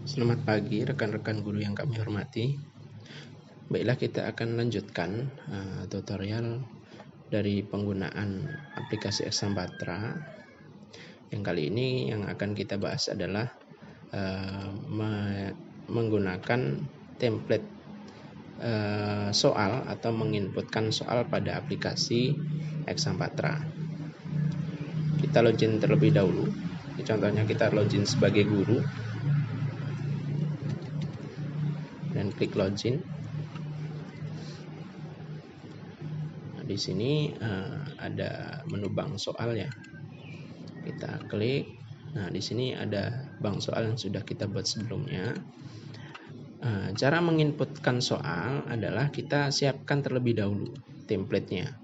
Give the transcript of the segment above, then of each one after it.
Selamat pagi rekan-rekan guru yang kami hormati. Baiklah, kita akan lanjutkan tutorial dari penggunaan aplikasi Exambatra. Yang kali ini yang akan kita bahas adalah menggunakan template soal atau menginputkan soal pada aplikasi Exambatra. Kita login terlebih dahulu. Contohnya kita login sebagai guru dan klik login. Di sini ada menu bank soal ya. Kita klik. Nah, di sini ada bank soal yang sudah kita buat sebelumnya. Cara menginputkan soal adalah kita siapkan terlebih dahulu template-nya.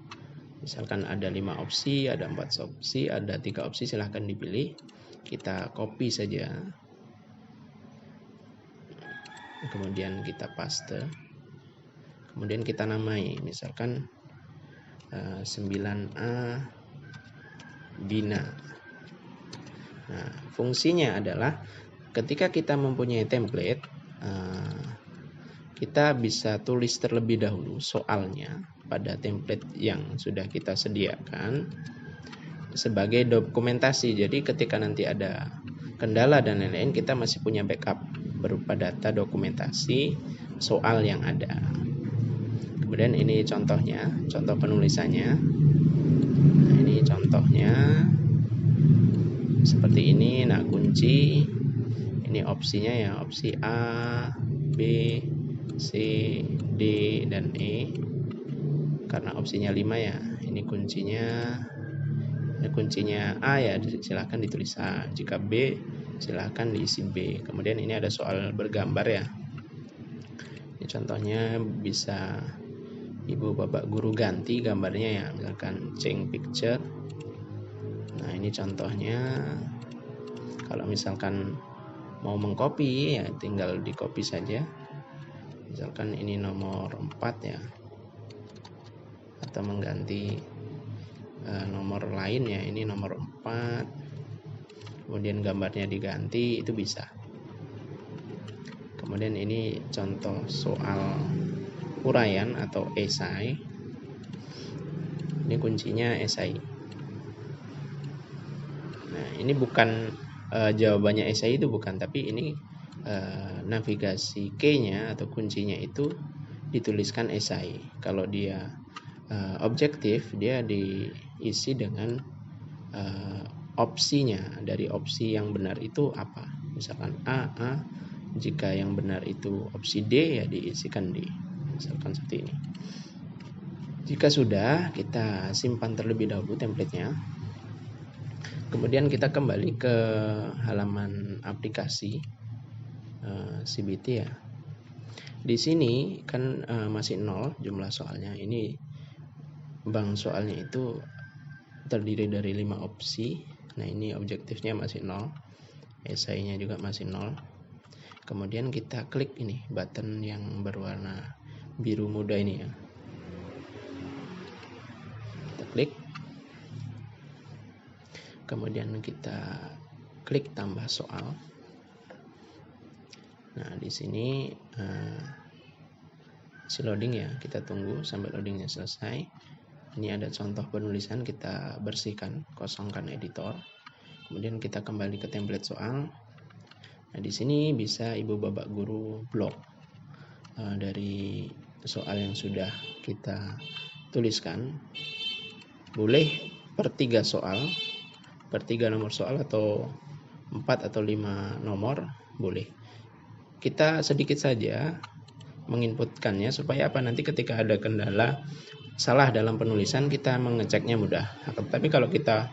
Misalkan ada 5 opsi, ada 4 opsi, ada 3 opsi, silahkan dipilih. Kita copy saja. Kemudian kita paste. Kemudian kita namai, misalkan 9A Bina. Nah, fungsinya adalah ketika kita mempunyai template, kita bisa tulis terlebih dahulu soalnya pada template yang sudah kita sediakan sebagai dokumentasi. Jadi ketika nanti ada kendala dan lain-lain, kita masih punya backup berupa data dokumentasi soal yang ada. Kemudian ini contohnya, contoh penulisannya. Nah, ini contohnya seperti ini. Nah, kunci ini opsinya ya, opsi A, B, C, D, dan E. Karena opsinya 5 ya. Ini kuncinya. Ini kuncinya A ya, silahkan ditulis A. Jika B, silahkan diisi B. Kemudian ini ada soal bergambar ya. Ini contohnya bisa Ibu Bapak guru ganti gambarnya ya, misalkan change picture. Nah, ini contohnya. Kalau misalkan mau mengcopy ya tinggal di copy saja. Misalkan ini nomor 4 ya. Atau mengganti nomor lain ya, ini nomor 4. Kemudian gambarnya diganti, itu bisa. Kemudian ini contoh soal uraian atau esai. Ini kuncinya esai. Nah, ini bukan jawabannya esai itu bukan, tapi ini navigasi key-nya atau kuncinya itu dituliskan esai. Kalau dia objektif, dia diisi dengan opsinya. Dari opsi yang benar itu apa? Misalkan A. Jika yang benar itu opsi D, ya diisikan D. Misalkan seperti ini. Jika sudah, kita simpan terlebih dahulu template-nya. Kemudian kita kembali ke halaman aplikasi CBT ya. Di sini kan masih 0 jumlah soalnya. Ini bank soalnya itu terdiri dari 5 opsi. Nah, ini objektifnya masih 0. Esainya juga masih 0. Kemudian kita klik ini button yang berwarna biru muda ini ya. Kita klik. Kemudian kita klik tambah soal. Nah, di sini si loading ya, kita tunggu sampai loadingnya selesai. Ini ada contoh penulisan, kita bersihkan, kosongkan editor. Kemudian kita kembali ke template soal. Nah, di sini bisa Ibu Bapak guru blok dari soal yang sudah kita tuliskan. Boleh per 3 soal, per 3 nomor soal atau 4 atau 5 nomor boleh. Kita sedikit saja menginputkannya supaya apa, nanti ketika ada kendala salah dalam penulisan kita mengeceknya mudah. Tapi kalau kita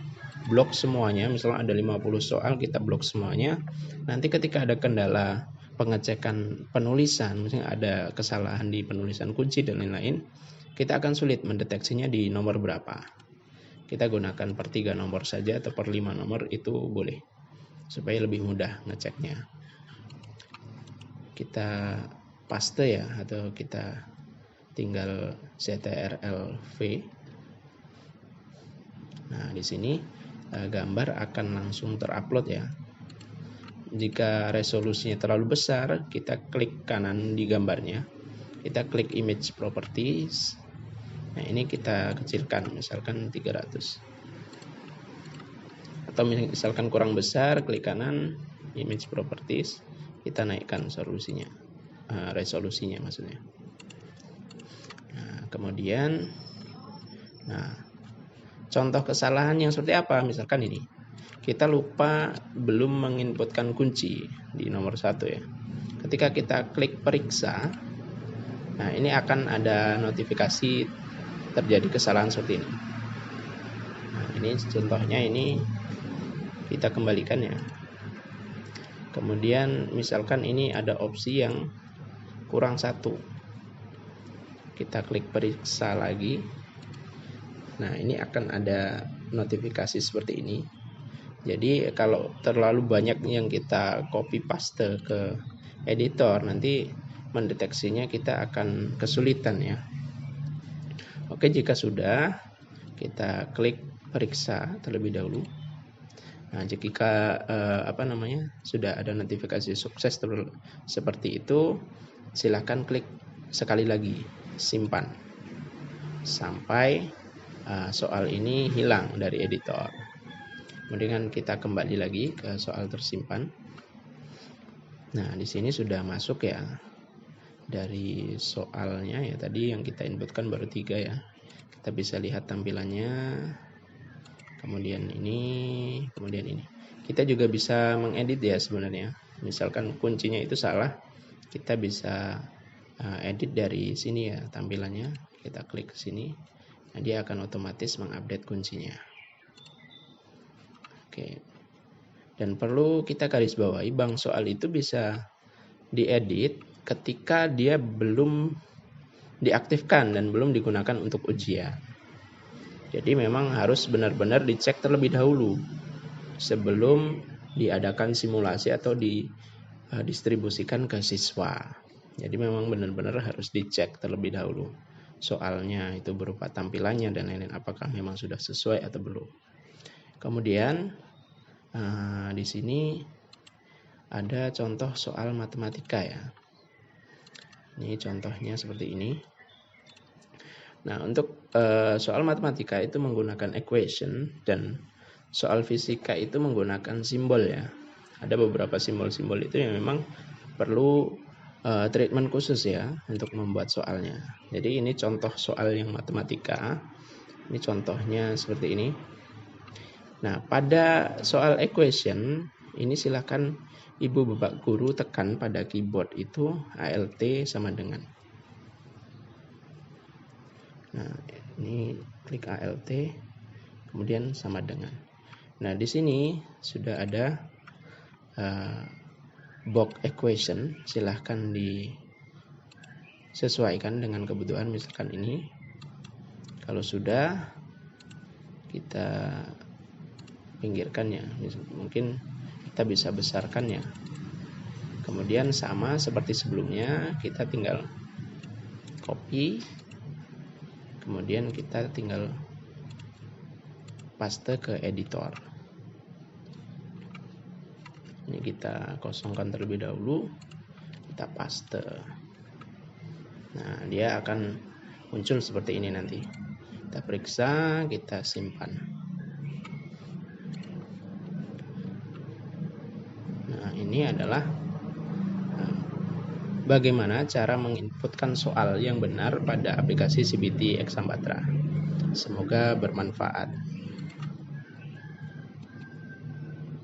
blok semuanya, misalnya ada 50 soal kita blok semuanya, nanti ketika ada kendala pengecekan penulisan, misalnya ada kesalahan di penulisan kunci dan lain-lain, kita akan sulit mendeteksinya di nomor berapa. Kita gunakan per 3 nomor saja atau per 5 nomor itu boleh, supaya lebih mudah ngeceknya. Kita paste ya, atau kita tinggal CTRL-V. Nah, di sini gambar akan langsung terupload ya. jika resolusinya terlalu besar, kita klik kanan di gambarnya, kita klik image properties. Nah, ini kita kecilkan, misalkan 300. Atau misalkan kurang besar, klik kanan image properties, kita naikkan resolusinya maksudnya. Nah, kemudian contoh kesalahan yang seperti apa? Misalkan ini, kita lupa belum menginputkan kunci di nomor 1 ya. Ketika kita klik periksa, nah ini akan ada notifikasi terjadi kesalahan seperti ini. Nah, ini contohnya, ini kita kembalikan ya. Kemudian misalkan ini ada opsi yang kurang 1. Kita klik periksa lagi. Nah, ini akan ada notifikasi seperti ini. Jadi kalau terlalu banyak yang kita copy paste ke editor, nanti mendeteksinya kita akan kesulitan ya. Oke, jika sudah, kita klik periksa terlebih dahulu. Nah, jika sudah ada notifikasi sukses seperti itu, silakan klik sekali lagi simpan sampai soal ini hilang dari editor. Kemudian kita kembali lagi ke soal tersimpan. Nah, di sini sudah masuk ya dari soalnya ya, tadi yang kita inputkan baru 3 ya. Kita bisa lihat tampilannya. Kemudian ini. Kita juga bisa mengedit ya sebenarnya. Misalkan kuncinya itu salah, kita bisa edit dari sini ya tampilannya. Kita klik ke sini. Nah, dia akan otomatis mengupdate kuncinya. Oke. Dan perlu kita garis bawahi, bank soal itu bisa diedit ketika dia belum diaktifkan dan belum digunakan untuk ujian. Jadi memang harus benar-benar dicek terlebih dahulu sebelum diadakan simulasi atau didistribusikan ke siswa. Jadi memang benar-benar harus dicek terlebih dahulu soalnya, itu berupa tampilannya dan lain-lain, apakah memang sudah sesuai atau belum. Kemudian di sini ada contoh soal matematika ya. Ini contohnya seperti ini. Nah, untuk soal matematika itu menggunakan equation, dan soal fisika itu menggunakan simbol ya. Ada beberapa simbol-simbol itu yang memang perlu treatment khusus ya untuk membuat soalnya. Jadi ini contoh soal yang matematika. Ini contohnya seperti ini. Nah, pada soal equation ini silakan Ibu Bapak Guru tekan pada keyboard itu ALT sama dengan. Nah, ini klik ALT kemudian sama dengan. Nah, di sini sudah ada box equation, silahkan disesuaikan dengan kebutuhan. Misalkan ini, kalau sudah kita pinggirkan ya, mungkin kita bisa besarkan ya. Kemudian sama seperti sebelumnya, kita tinggal copy, kemudian kita tinggal paste ke editor. Ini kita kosongkan terlebih dahulu, kita paste. Nah, dia akan muncul seperti ini nanti. Kita periksa, kita simpan. Nah, ini adalah bagaimana cara menginputkan soal yang benar pada aplikasi CBT Exambatra. Semoga bermanfaat.